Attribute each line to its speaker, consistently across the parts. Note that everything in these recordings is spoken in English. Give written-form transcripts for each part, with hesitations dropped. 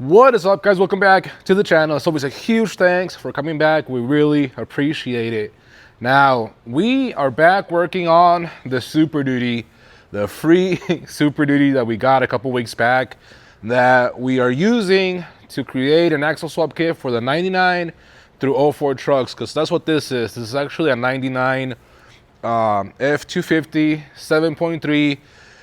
Speaker 1: What is up, guys? Welcome back to the channel. It's always a huge thanks for coming back. We really appreciate it. Now, we are back working on the Super Duty, the free Super Duty that we got a couple weeks back that we are using to create an axle swap kit for the 99 through 04 trucks, because that's what this is. This is actually a 99 F250 7.3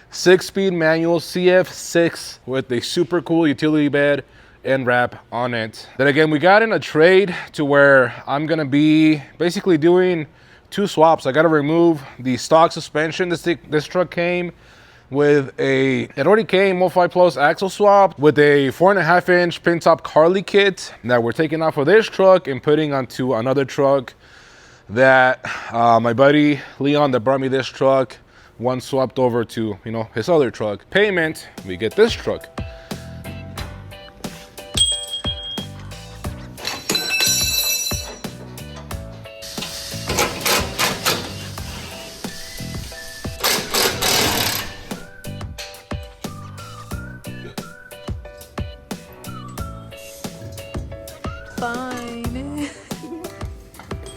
Speaker 1: 6-speed manual CF6 with a super cool utility bed and wrap on it. Then again, we got in a trade to where I'm gonna be basically doing two swaps. I gotta remove the stock suspension. This truck came with it already came 05 Plus axle swap with a 4.5-inch pin top Carly kit that we're taking off of this truck and putting onto another truck that my buddy Leon that brought me this truck once swapped over to, his other truck. Payment, we get this truck.
Speaker 2: Fine.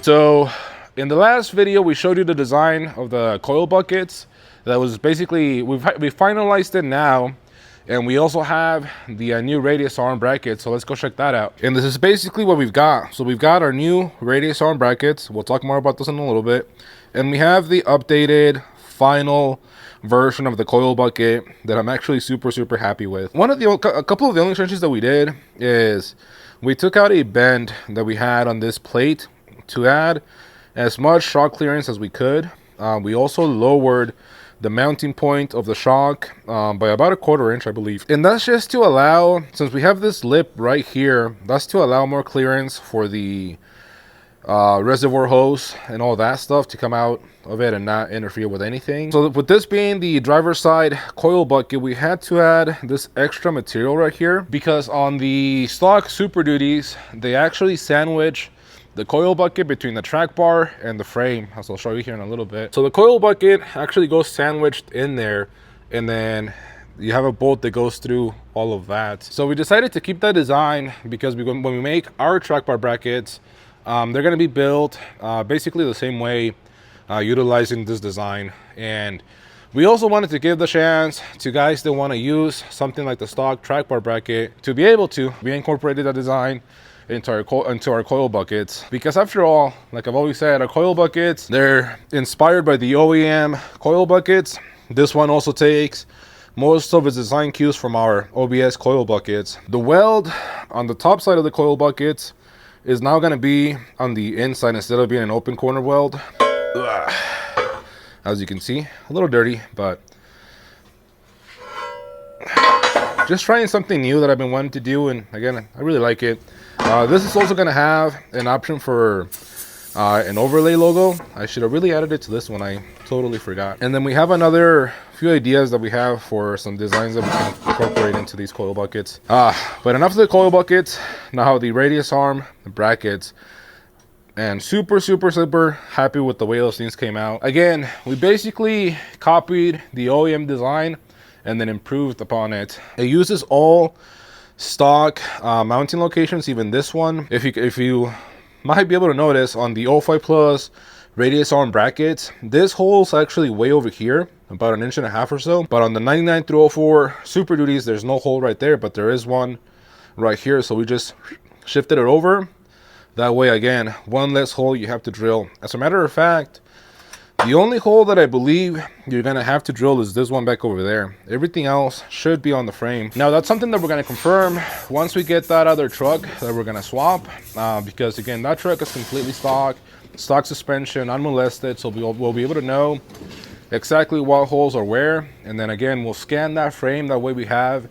Speaker 1: So in the last video, we showed you the design of the coil buckets. That was basically, we finalized it now. And we also have the new radius arm bracket. So let's go check that out. And this is basically what we've got. So we've got our new radius arm brackets. We'll talk more about this in a little bit. And we have the updated final version of the coil bucket that I'm actually super happy with. A couple of the only changes that we did is we took out a bend that we had on this plate to add as much shock clearance as we could. We also lowered the mounting point of the shock by about 1/4 inch, I believe. And that's just to allow, since we have this lip right here, that's to allow more clearance for the reservoir hose and all that stuff to come out of it and not interfere with anything. So with this being the driver's side coil bucket, we had to add this extra material right here because on the stock Super Duties, they actually sandwich the coil bucket between the track bar and the frame, as I'll show you here in a little bit. So the coil bucket actually goes sandwiched in there, and then you have a bolt that goes through all of that. So we decided to keep that design because when we make our track bar brackets, they're going to be built basically the same way, utilizing this design. And we also wanted to give the chance to guys that want to use something like the stock track bar bracket to be able to. We incorporated that design into our coil buckets because, after all, like I've always said, our coil buckets, they're inspired by the OEM coil buckets. This one also takes most of its design cues from our OBS coil buckets. The weld on the top side of the coil buckets is now going to be on the inside instead of being an open corner weld. Ugh. As you can see, a little dirty, but just trying something new that I've been wanting to do, and again, I really like it. This is also going to have an option for an overlay logo. I should have really added it to this one. I totally forgot. And then we have another few ideas that we have for some designs that we can incorporate into these coil buckets. But enough of the coil buckets. Now the radius arm, the brackets, and super happy with the way those things came out. Again, we basically copied the OEM design and then improved upon it. It uses all stock mounting locations, even this one. If you might be able to notice on the 05 Plus radius arm brackets, this hole's actually way over here, about 1.5 inches or so. But on the 99 through 04 Super Duties, there's no hole right there, but there is one right here. So we just shifted it over. That way, again, one less hole you have to drill. As a matter of fact, the only hole that I believe you're going to have to drill is this one back over there. Everything else should be on the frame. Now, that's something that we're going to confirm once we get that other truck that we're going to swap. Because, again, that truck is completely stock suspension, unmolested. So we'll be able to know exactly what holes are where. And then, again, we'll scan that frame. That way we have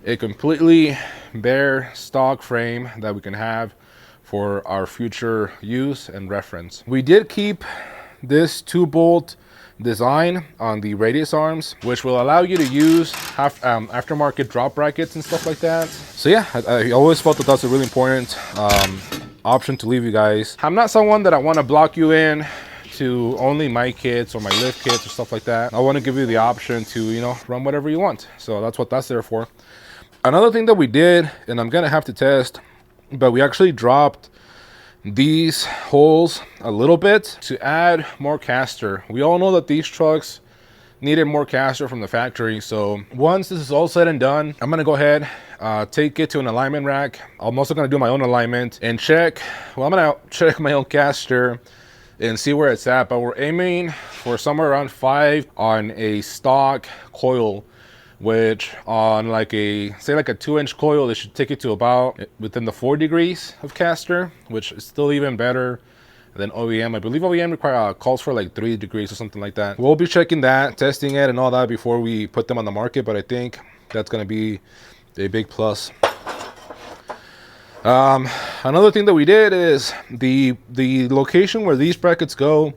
Speaker 1: a completely bare stock frame that we can have for our future use and reference. We did keep this 2-bolt design on the radius arms, which will allow you to use aftermarket drop brackets and stuff like that. So yeah, I always felt that that's a really important option to leave you guys. I'm not someone that I want to block you in to only my kits or my lift kits or stuff like that. I want to give you the option to, run whatever you want. So that's what that's there for. Another thing that we did, and I'm gonna have to test, but we actually dropped these holes a little bit to add more caster. We all know that these trucks needed more caster from the factory. So once this is all said and done, I'm gonna go ahead, take it to an alignment rack. I'm also gonna do my own alignment and check, well, I'm gonna check my own caster and see where it's at, but we're aiming for somewhere around 5 on a stock coil, which on like a, say like a 2-inch coil, they should take it to about within the 4 degrees of caster, which is still even better than OEM. I believe OEM calls for like 3 degrees or something like that. We'll be checking that, testing it and all that before we put them on the market, but I think that's gonna be a big plus. Another thing that we did is the location where these brackets go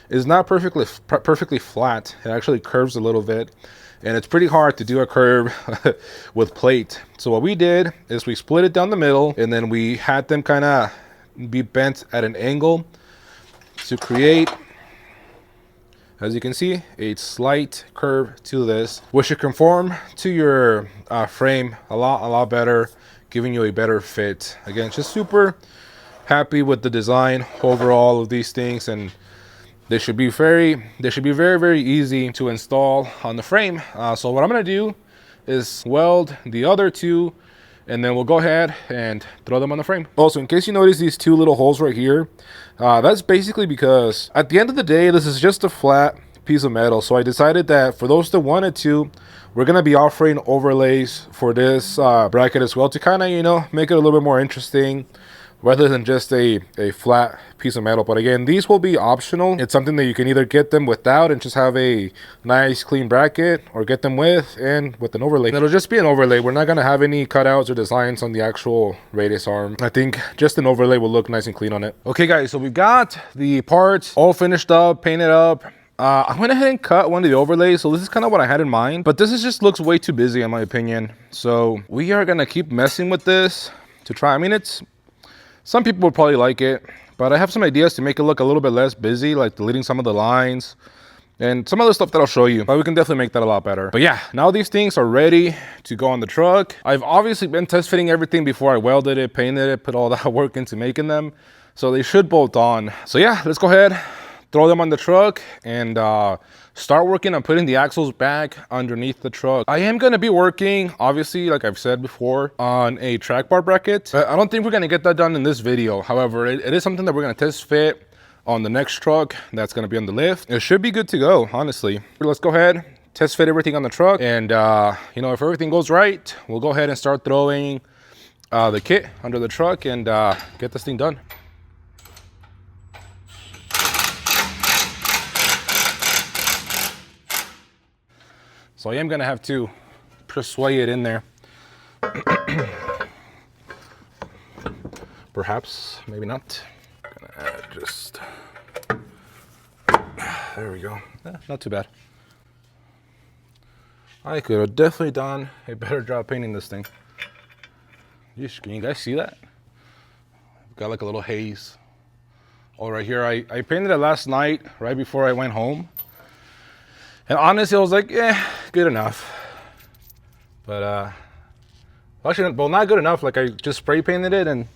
Speaker 1: is not perfectly flat. It actually curves a little bit, and it's pretty hard to do a curve with plate. So what we did is we split it down the middle, and then we had them kind of be bent at an angle to create, as you can see, a slight curve to this, which should conform to your frame a lot better, giving you a better fit. Again, just super happy with the design overall of these things, and they should be very easy to install on the frame. So what I'm gonna do is weld the other two, and then we'll go ahead and throw them on the frame. Also, in case you notice these 2 little holes right here, that's basically because at the end of the day, this is just a flat piece of metal. So I decided that for those that wanted to, we're gonna be offering overlays for this bracket as well, to kind of, you know, make it a little bit more interesting rather than just a flat piece of metal. But again, these will be optional. It's something that you can either get them without and just have a nice clean bracket, or get them with and with an overlay. It'll just be an overlay. We're not gonna have any cutouts or designs on the actual radius arm. I think just an overlay will look nice and clean on it. Okay guys, so we've got the parts all finished up, painted up. I went ahead and cut one of the overlays, so this is kind of what I had in mind, but this is just looks way too busy in my opinion. So we are gonna keep messing with this to try. I mean, some people would probably like it, but I have some ideas to make it look a little bit less busy, like deleting some of the lines and some other stuff that I'll show you, but we can definitely make that a lot better. But yeah, now these things are ready to go on the truck. I've obviously been test fitting everything before I welded it, painted it, put all that work into making them, so they should bolt on. So yeah, let's go ahead, throw them on the truck, and start working on putting the axles back underneath the truck. I am going to be working, obviously, like I've said before, on a track bar bracket. I don't think we're going to get that done in this video. However, it is something that we're going to test fit on the next truck that's going to be on the lift. It should be good to go, honestly. Let's go ahead, test fit everything on the truck, and you know, if everything goes right, we'll go ahead and start throwing the kit under the truck and get this thing done. So I am gonna have to persuade it in there. Perhaps, maybe not. Gonna add just, there we go. Not too bad. I could have definitely done a better job painting this thing. Can you guys see that? Got like a little haze. Oh, right here, I painted it last night, right before I went home. And honestly, I was like, yeah, good enough. But, actually, well, not good enough. Like, I just spray painted it and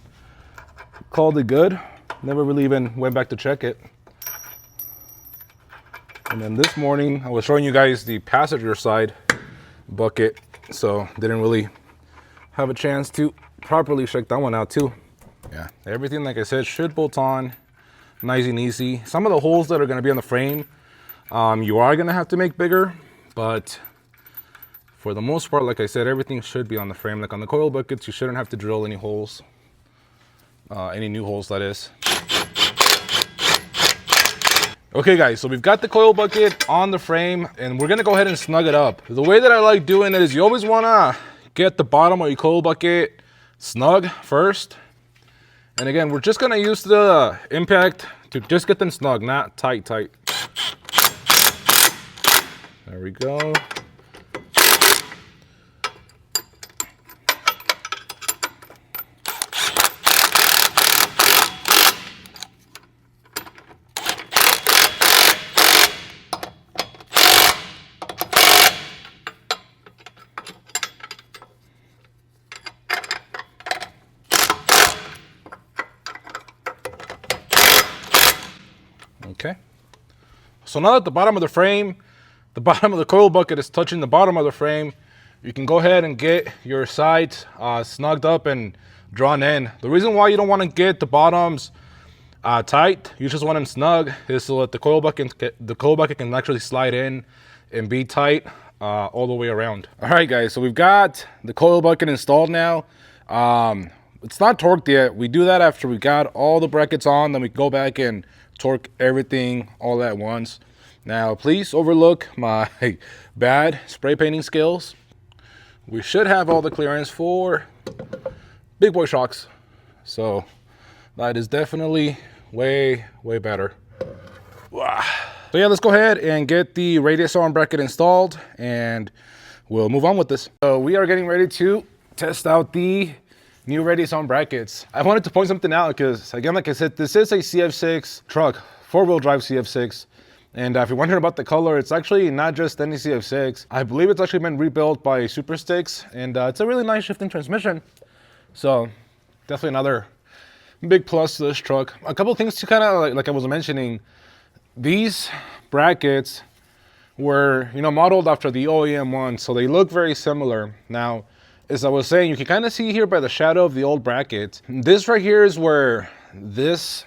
Speaker 1: called it good. Never really even went back to check it. And then this morning, I was showing you guys the passenger side bucket. So, didn't really have a chance to properly check that one out, too. Yeah, everything, like I said, should bolt on nice and easy. Some of the holes that are going to be on the frame, you are going to have to make bigger, but for the most part, like I said, everything should be on the frame. Like on the coil buckets, you shouldn't have to drill any holes, any new holes, that is. Okay guys, so we've got the coil bucket on the frame, and we're going to go ahead and snug it up. The way that I like doing it is you always want to get the bottom of your coil bucket snug first. And again, we're just going to use the impact to just get them snug, not tight. There we go. Okay. So now that the bottom of the frame, the bottom of the coil bucket is touching the bottom of the frame, you can go ahead and get your sides snugged up and drawn in. The reason why you don't want to get the bottoms tight, you just want them snug, is so that the coil bucket can actually slide in and be tight all the way around. All right, guys, so we've got the coil bucket installed now. It's not torqued yet. We do that after we got all the brackets on, then we go back and torque everything all at once. Now, please overlook my bad spray painting skills. We should have all the clearance for big boy shocks. So that is definitely way better. Wow. So yeah, let's go ahead and get the radius arm bracket installed and we'll move on with this. So we are getting ready to test out the new radius arm brackets. I wanted to point something out because, again, like I said, this is a CF6 truck, 4-wheel drive CF6. And if you're wondering about the color, it's actually not just any CF6. I believe it's actually been rebuilt by Super Sticks, and it's a really nice shifting transmission. So definitely another big plus to this truck. A couple of things to kind of, like I was mentioning, these brackets were, modeled after the OEM ones, so they look very similar. Now, as I was saying, you can kind of see here by the shadow of the old bracket, this right here is where this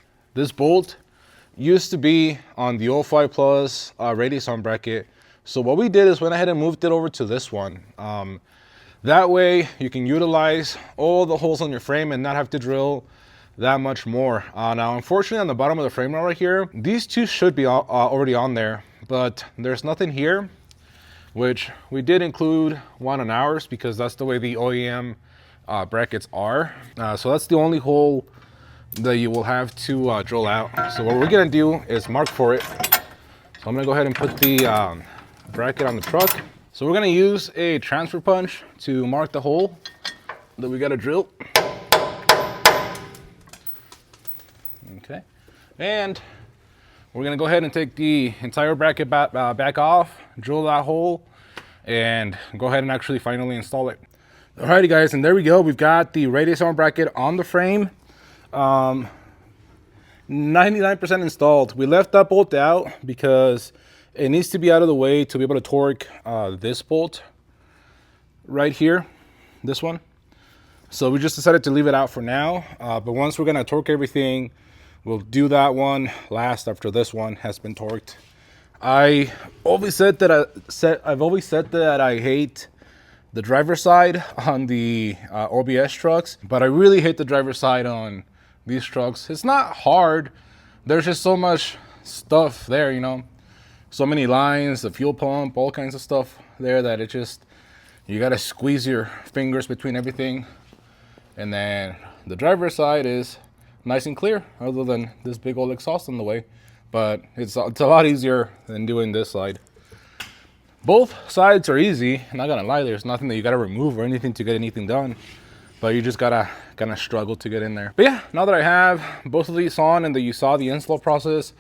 Speaker 1: bolt used to be on the 05 Plus radius arm bracket. So what we did is went ahead and moved it over to this one. That way you can utilize all the holes on your frame and not have to drill that much more. Now, unfortunately, on the bottom of the frame right here, these two should be already on there, but there's nothing here, which we did include one on ours because that's the way the OEM brackets are. So that's the only hole that you will have to drill out. So what we're gonna do is mark for it. So I'm gonna go ahead and put the bracket on the truck. So we're gonna use a transfer punch to mark the hole that we gotta drill. Okay, and we're gonna go ahead and take the entire bracket back off, drill that hole, and go ahead and actually finally install it. Alrighty, guys, and there we go. We've got the radius arm bracket on the frame. 99% installed. We left that bolt out because it needs to be out of the way to be able to torque this bolt right here, this one. So we just decided to leave it out for now. But once we're gonna torque everything, we'll do that one last after this one has been torqued. I've always said that I hate the driver's side on the OBS trucks, but I really hate the driver's side on these trucks. It's not hard. There's just so much stuff there, so many lines, the fuel pump, all kinds of stuff there that it just, you gotta squeeze your fingers between everything. And then the driver's side is nice and clear, other than this big old exhaust in the way. But it's a lot easier than doing this side. Both sides are easy. I'm not gonna lie, there's nothing that you gotta remove or anything to get anything done. But you just gotta kind of struggle to get in there. But yeah, now that I have both of these on and that you saw the install process,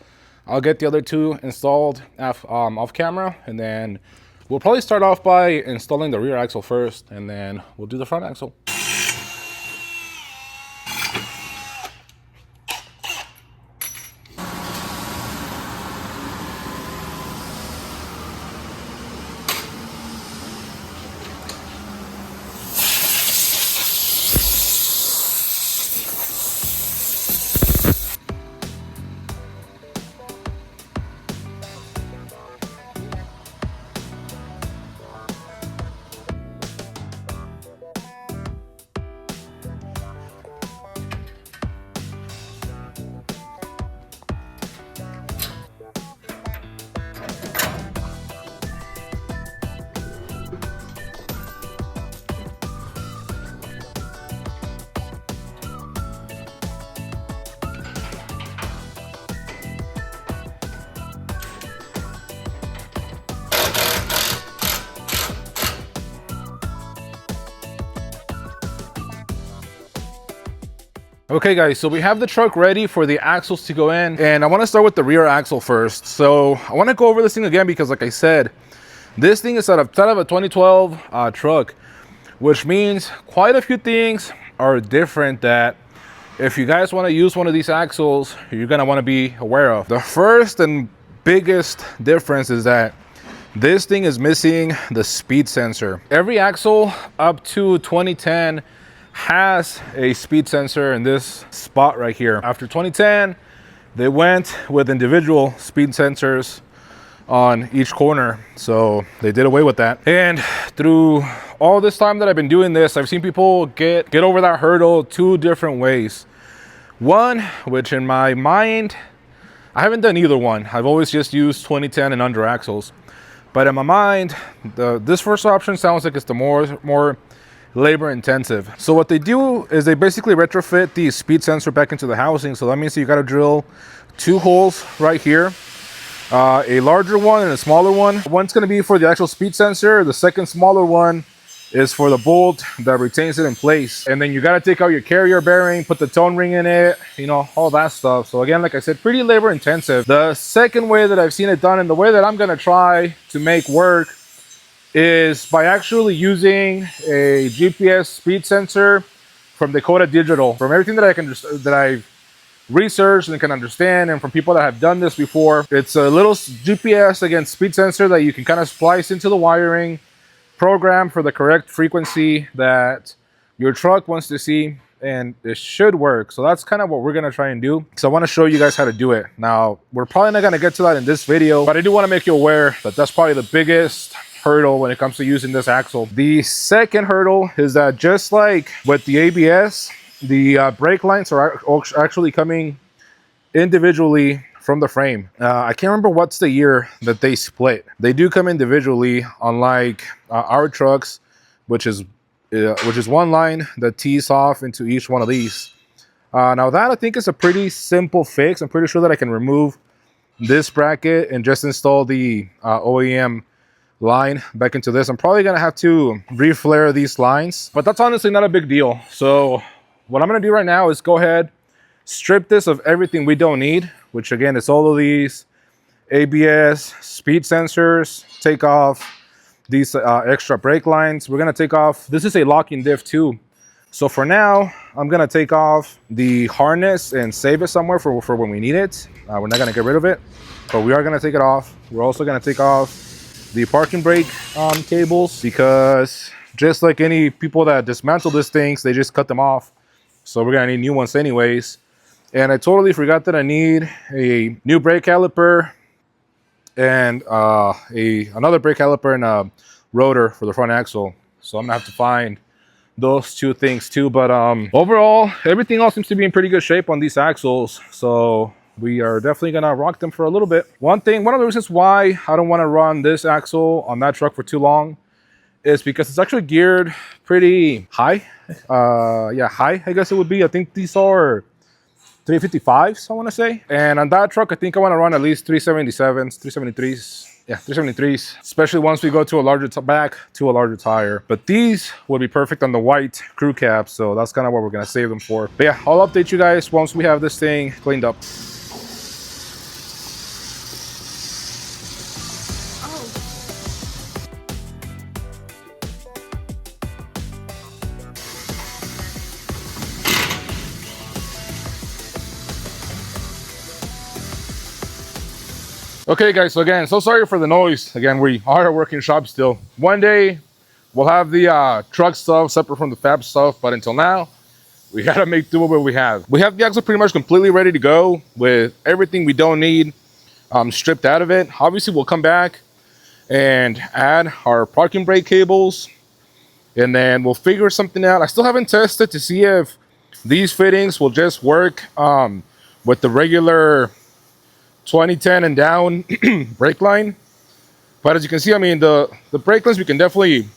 Speaker 1: I'll get the other two installed off camera, and then we'll probably start off by installing the rear axle first, and then we'll do the front axle. Okay guys, so we have the truck ready for the axles to go in, and I want to start with the rear axle first. So I want to go over this thing again because, like I said, this thing is out of a 2012 truck, which means quite a few things are different that if you guys want to use one of these axles, you're going to want to be aware of. The first and biggest difference is that this thing is missing the speed sensor. Every axle up to 2010 has a speed sensor in this spot right here. After 2010, they went with individual speed sensors on each corner, so they did away with that. And through all this time that I've been doing this, I've seen people get over that hurdle two different ways. One, which in my mind, I haven't done either one. I've always just used 2010 and under axles. But in my mind, this first option sounds like it's the more labor intensive. So what they do is they basically retrofit the speed sensor back into the housing. So that means you got to drill two holes right here, a larger one and a smaller one. One's going to be for the actual speed sensor. The second smaller one is for the bolt that retains it in place. And then you got to take out your carrier bearing, put the tone ring in it, you know, all that stuff. So again, like I said, pretty labor intensive. The second way that I've seen it done, and the way that I'm going to try to make work, is by actually using a GPS speed sensor from Dakota Digital. From everything that I've researched and can understand, and from people that have done this before, it's a little GPS, again, speed sensor that you can kind of splice into the wiring, program for the correct frequency that your truck wants to see, and it should work. So that's kind of what we're going to try and do. So I want to show you guys how to do it. Now, we're probably not going to get to that in this video, but I do want to make you aware that that's probably the biggest hurdle when it comes to using this axle. The second hurdle is that just like with the ABS, the brake lines are actually coming individually from the frame. I can't remember what's the year that they split. They do come individually, unlike our trucks, which is one line that tees off into each one of these. Now that I think is a pretty simple fix. I'm pretty sure that I can remove this bracket and just install the OEM line back into this. I'm probably gonna have to reflare these lines, but that's honestly not a big deal. So what I'm gonna do right now is go ahead, strip this of everything we don't need, which again is all of these ABS speed sensors, take off these extra brake lines. We're gonna take off, this is a locking diff too. So for now, I'm gonna take off the harness and save it somewhere for when we need it. We're not gonna get rid of it, but we are gonna take it off. We're also gonna take off the parking brake cables, because just like any people that dismantle these things, they just cut them off. So we're gonna need new ones anyways. And I totally forgot that I need a new brake caliper and another brake caliper and a rotor for the front axle. So I'm gonna have to find those two things too. But overall, everything else seems to be in pretty good shape on these axles. So we are definitely gonna rock them for a little bit. One of the reasons why I don't want to run this axle on that truck for too long is because it's actually geared pretty high. Yeah, high, I guess it would be. I think these are 355s, I want to say. And on that truck, I think I want to run at least 377s, 373s. Yeah, 373s, especially once we go to a larger back to a larger tire. But these would be perfect on the white crew cab, so that's kind of what we're going to save them for. But yeah, I'll update you guys once we have this thing cleaned up. Okay guys, so again, so sorry for the noise. Again, we are a working shop still. One day we'll have the truck stuff separate from the fab stuff, but until now we gotta make do with what we have. We have the axle pretty much completely ready to go with everything we don't need stripped out of it. Obviously we'll come back and add our parking brake cables, and then we'll figure something out. I still haven't tested to see if these fittings will just work with the regular 2010 and down brake line. But as you can see, I mean, the brake lines, we can definitely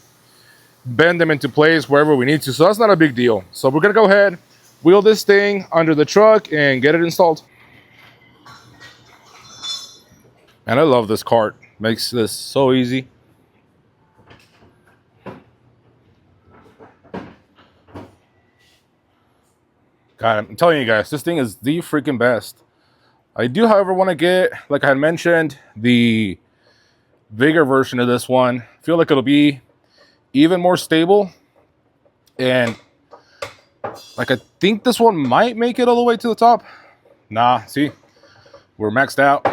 Speaker 1: bend them into place wherever we need to. So that's not a big deal. So we're gonna go ahead, wheel this thing under the truck and get it installed. And I love this cart. Makes this so easy. God, I'm telling you guys, this thing is the freaking best. I do, however, want to get, like I had mentioned, the bigger version of this one. I feel like it'll be even more stable. And Like, I think this one might make it all the way to the top. Nah, see, we're maxed out.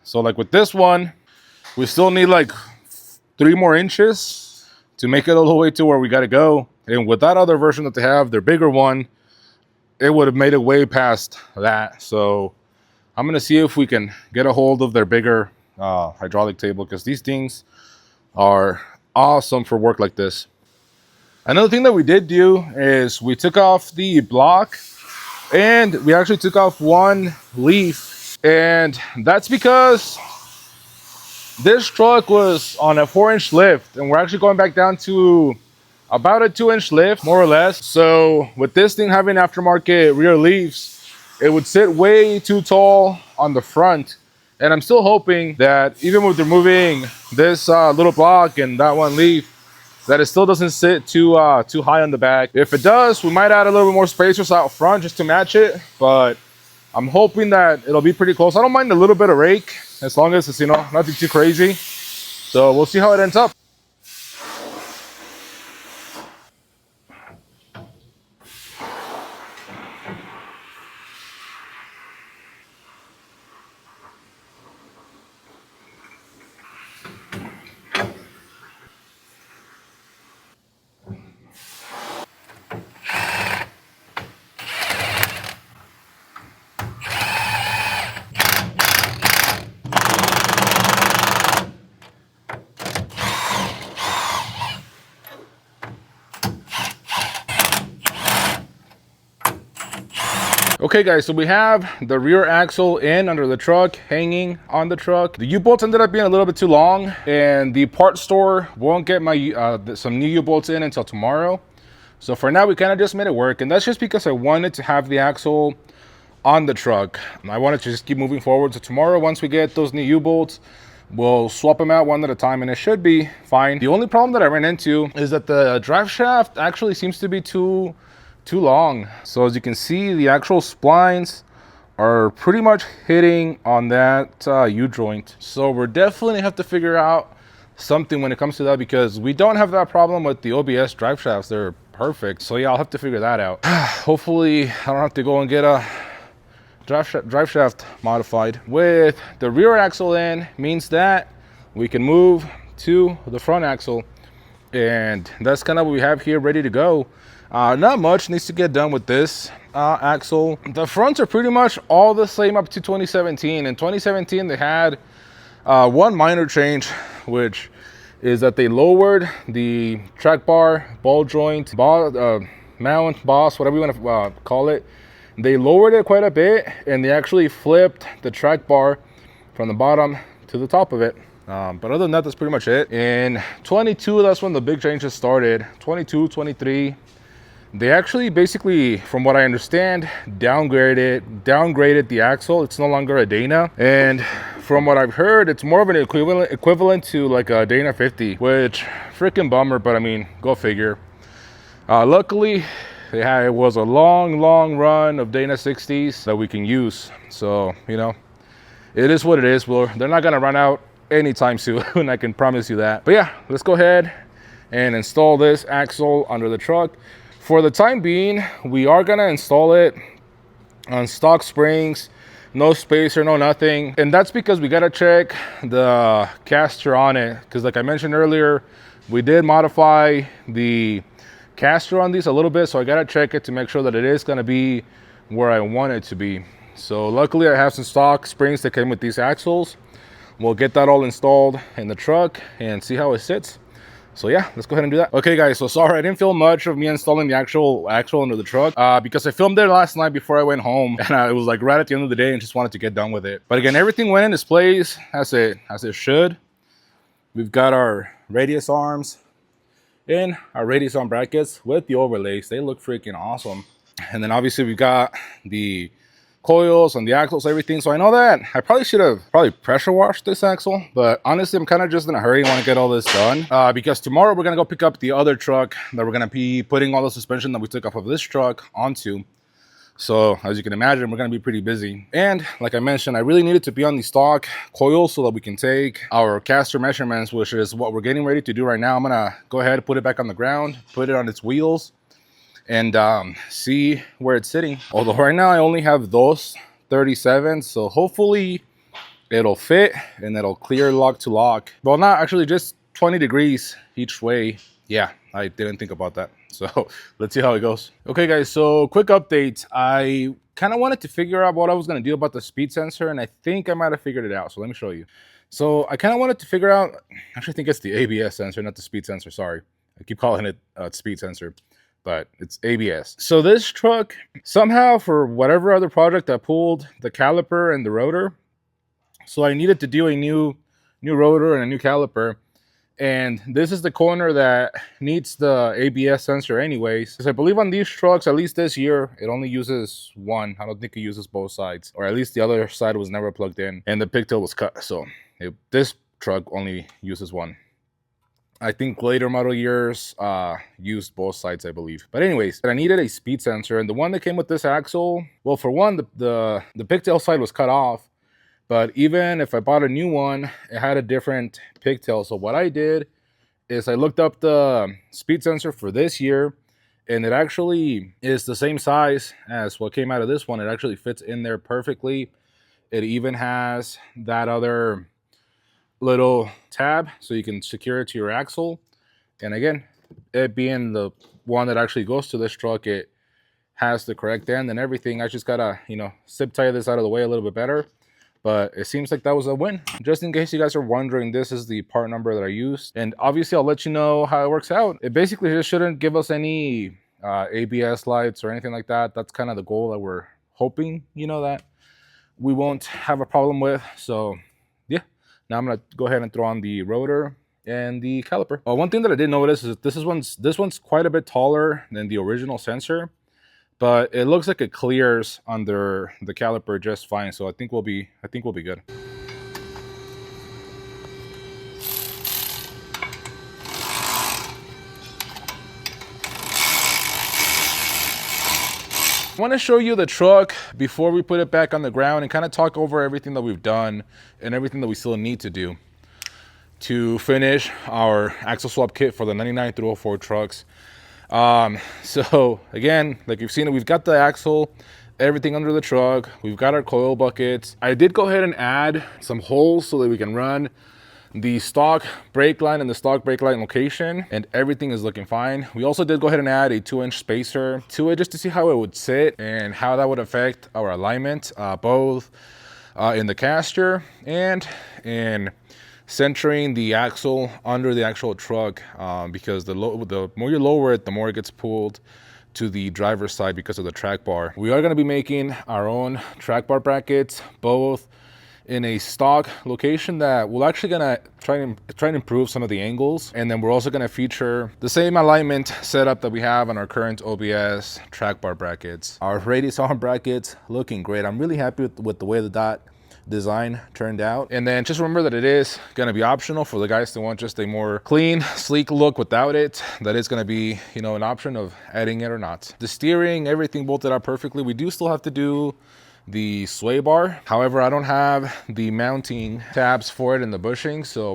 Speaker 1: So like with this one, we still need like 3 more inches to make it all the way to where we got to go. And with that other version that they have, their bigger one, it would have made it way past that. So I'm going to see if we can get a hold of their bigger hydraulic table, because these things are awesome for work like this. Another thing that we did do is we took off the block, and we actually took off one leaf. And that's because this truck was on a 4-inch lift, and we're actually going back down to about a 2-inch lift, more or less. So with this thing having aftermarket rear leaves, it would sit way too tall on the front. And I'm still hoping that even with removing this little block and that one leaf, that it still doesn't sit too high on the back. If it does, we might add a little bit more spacers out front just to match it, but I'm hoping that it'll be pretty close. I don't mind a little bit of rake, as long as it's, you know, nothing too crazy. So we'll see how it ends up. Okay guys, so we have the rear axle in under the truck, hanging on the truck. The U-bolts ended up being a little bit too long, and the parts store won't get my some new U-bolts in until tomorrow. So for now, we kind of just made it work, and that's just because I wanted to have the axle on the truck. I wanted to just keep moving forward. So tomorrow, once we get those new U-bolts, we'll swap them out one at a time, and it should be fine. The only problem that I ran into is that the drive shaft actually seems to be too long. So as you can see, the actual splines are pretty much hitting on that U-joint. So we're definitely have to figure out something when it comes to that, because we don't have that problem with the OBS drive shafts. They're perfect. So yeah, I'll have to figure that out. Hopefully I don't have to go and get a drive shaft modified. With the rear axle in, means that we can move to the front axle, and that's kind of what we have here ready to go. Not much needs to get done with this axle. The fronts are pretty much all the same up to 2017. In 2017, they had one minor change, which is that they lowered the track bar, ball joint, mount, boss, whatever you want to call it. They lowered it quite a bit, and they actually flipped the track bar from the bottom to the top of it. But other than that, that's pretty much it. In 22, that's when the big changes started. 22, 23. They actually basically, from what I understand, downgraded the axle. It's no longer a Dana. And from what I've heard, it's more of an equivalent to like a Dana 50, which freaking bummer, but I mean, go figure. Luckily, it was a long run of Dana 60s that we can use. So, you know, it is what it is. Well, they're not gonna run out anytime soon, I can promise you that. But yeah, let's go ahead and install this axle under the truck. For the time being, we are gonna install it on stock springs, no spacer, no nothing. And that's because we gotta check the caster on it, because like I mentioned earlier, we did modify the caster on these a little bit, so I gotta check it to make sure that it is gonna be where I want it to be. So luckily I have some stock springs that came with these axles. We'll get that all installed in the truck and see how it sits. So yeah, let's go ahead and do that. Okay guys, so sorry I didn't film much of me installing the actual axle under the truck because I filmed it last night before I went home, and it was like right at the end of the day and just wanted to get done with it. But again, everything went in its place as it should. We've got our radius arms and our radius arm brackets with the overlays. They look freaking awesome. And then obviously we've got the coils and the axles, everything. So I know that I probably should have pressure washed this axle, but honestly I'm kind of just in a hurry and want to get all this done because tomorrow we're gonna go pick up the other truck that we're gonna be putting all the suspension that we took off of this truck onto. So as you can imagine, we're gonna be pretty busy. And like I mentioned, I really needed to be on the stock coil so that we can take our caster measurements, which is what we're getting ready to do right now. I'm gonna go ahead and put it back on the ground, put it on its wheels, and see where it's sitting. Although right now I only have those 37s, so hopefully it'll fit and it'll clear lock to lock. Well, not actually, just 20 degrees each way. Yeah, I didn't think about that. So let's see how it goes. Okay guys, so quick update. I kind of wanted to figure out what I was going to do about the speed sensor, and I think I might have figured it out. So let me show you. So I kind of wanted to figure out, I actually think it's the ABS sensor, not the speed sensor. Sorry, I keep calling it speed sensor, but it's ABS. So this truck, somehow for whatever other project, I pulled the caliper and the rotor. So I needed to do a new rotor and a new caliper. And this is the corner that needs the ABS sensor anyways. Because I believe on these trucks, at least this year, it only uses one. I don't think it uses both sides. Or at least the other side was never plugged in. And the pigtail was cut. So this truck only uses one. I think later model years used both sides, I believe. But anyways, I needed a speed sensor. And the one that came with this axle, well, for one, the pigtail side was cut off. But even if I bought a new one, it had a different pigtail. So what I did is I looked up the speed sensor for this year, and it actually is the same size as what came out of this one. It actually fits in there perfectly. It even has that other little tab so you can secure it to your axle. And again, it being the one that actually goes to this truck, it has the correct end and everything. I just gotta, zip tie this out of the way a little bit better. But it seems like that was a win. Just in case you guys are wondering, this is the part number that I used. And obviously, I'll let you know how it works out. It basically just shouldn't give us any ABS lights or anything like that. That's kind of the goal that we're hoping, that we won't have a problem with. So, yeah. Now I'm going to go ahead and throw on the rotor and the caliper. One thing that I did notice is this one's quite a bit taller than the original sensor. But it looks like it clears under the caliper just fine, so I think we'll be good. I want to show you the truck before we put it back on the ground and kind of talk over everything that we've done and everything that we still need to do to finish our axle swap kit for the 99 through 04 trucks. So again, like you've seen it, we've got the axle, everything under the truck. We've got our coil buckets. I did go ahead and add some holes so that we can run the stock brake line and the stock brake line location, and everything is looking fine. We also did go ahead and add a 2-inch spacer to it just to see how it would sit and how that would affect our alignment, both in the caster and in centering the axle under the actual truck, because the more you lower it, the more it gets pulled to the driver's side because of the track bar. We are going to be making our own track bar brackets, both in a stock location that we're actually going to try and improve some of the angles, and then we're also going to feature the same alignment setup that we have on our current OBS track bar brackets. Our radius arm brackets looking great. I'm really happy with the way that design turned out. And then just remember that it is going to be optional for the guys that want just a more clean, sleek look without it. That is going to be, an option of adding it or not. The steering, everything bolted out perfectly. We do still have to do the sway bar. However, I don't have the mounting tabs for it in the bushing, so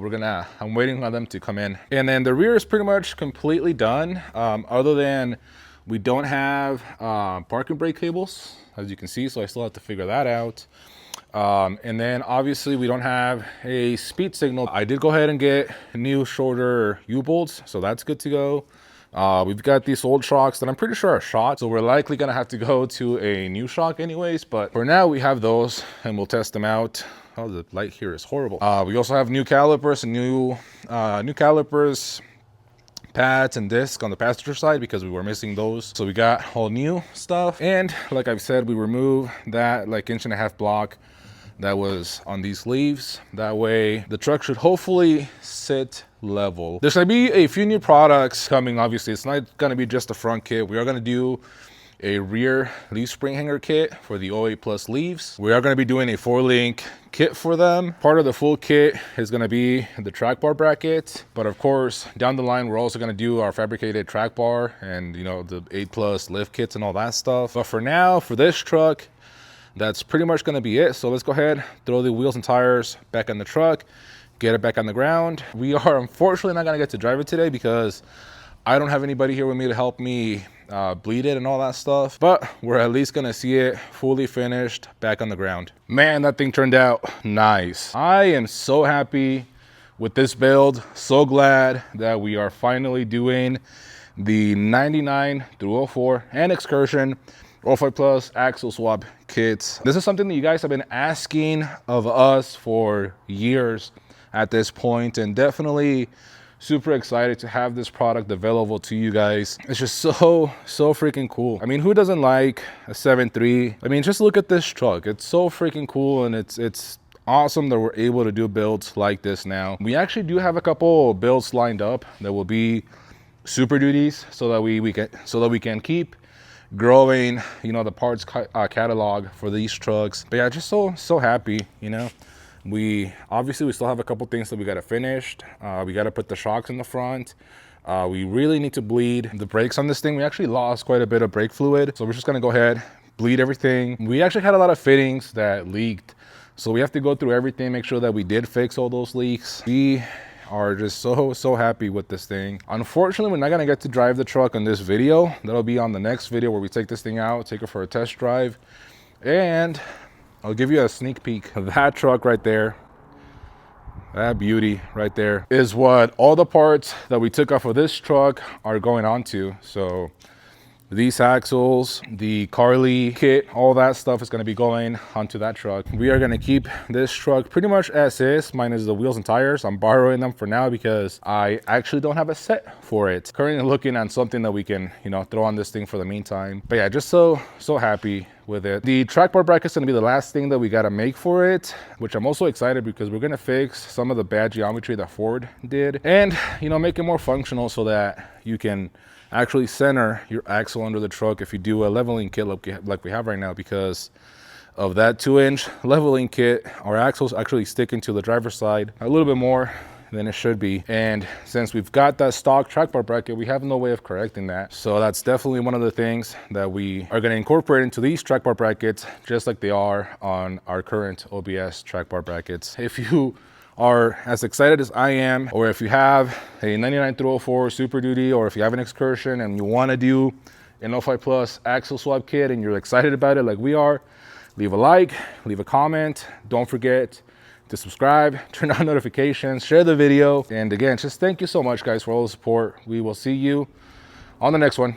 Speaker 1: I'm waiting on them to come in. And then the rear is pretty much completely done, other than we don't have parking brake cables, as you can see, so I still have to figure that out. And then obviously we don't have a speed signal. I did go ahead and get new shorter U-bolts, so that's good to go. We've got these old shocks that I'm pretty sure are shot, so we're likely gonna have to go to a new shock anyways, but for now we have those and we'll test them out. Oh, the light here is horrible. We also have new calipers and new calipers, pads and discs on the passenger side because we were missing those. So we got all new stuff, and like I've said, we removed that 1.5-inch block that was on these leaves. That way the truck should hopefully sit level. There's gonna be a few new products coming. Obviously, it's not gonna be just a front kit. We are gonna do a rear leaf spring hanger kit for the 08 Plus leaves. We are gonna be doing a 4-link kit for them. Part of the full kit is gonna be the track bar bracket, but of course, down the line, we're also gonna do our fabricated track bar and the 8 Plus lift kits and all that stuff. But for now, for this truck, that's pretty much going to be it. So let's go ahead, throw the wheels and tires back on the truck, get it back on the ground. We are unfortunately not going to get to drive it today because I don't have anybody here with me to help me bleeded and all that stuff, but we're at least gonna see it fully finished back on the ground. Man, that thing turned out nice. I am so happy with this build. So glad that we are finally doing the 99 through 04 and Excursion 05 Plus axle swap kits. This is something that you guys have been asking of us for years at this point, and definitely super excited to have this product available to you guys. It's just so freaking cool. I mean, who doesn't like a 7.3? I mean, just look at this truck. It's so freaking cool, and it's awesome that we're able to do builds like this now. We actually do have a couple builds lined up that will be Super Duties, so that we can keep growing, you know, the parts catalog for these trucks. But yeah, just so happy, you know. We still have a couple things that we got to finish. We got to put the shocks in the front. We really need to bleed the brakes on this thing. We actually lost quite a bit of brake fluid, so we're just gonna go ahead, bleed everything. We actually had a lot of fittings that leaked, so we have to go through everything, make sure that we did fix all those leaks. We are just so happy with this thing. Unfortunately, we're not gonna get to drive the truck on this video. That'll be on the next video where we take this thing out, take it for a test drive, and I'll give you a sneak peek of that truck right there. That beauty right there is what all the parts that we took off of this truck are going onto. So these axles, the Carly kit, all that stuff is going to be going onto that truck. We are going to keep this truck pretty much as is, minus the wheels and tires. I'm borrowing them for now because I actually don't have a set for it. Currently looking at something that we can, you know, throw on this thing for the meantime. But yeah, just so happy with it. The track bar bracket is going to be the last thing that we got to make for it, which I'm also excited because we're going to fix some of the bad geometry that Ford did, and, you know, make it more functional so that you can actually center your axle under the truck if you do a leveling kit like we have right now. Because of that 2-inch leveling kit, our axles actually stick into the driver's side a little bit more than it should be, and since we've got that stock track bar bracket, we have no way of correcting that. So that's definitely one of the things that we are going to incorporate into these track bar brackets, just like they are on our current OBS track bar brackets. If you are as excited as I am, or if you have a 99 through 04 Super Duty, or if you have an Excursion and you want to do an 05 Plus axle swap kit and you're excited about it like we are, leave a like, leave a comment. Don't forget to subscribe, turn on notifications, share the video. And again, just thank you so much, guys, for all the support. We will see you on the next one.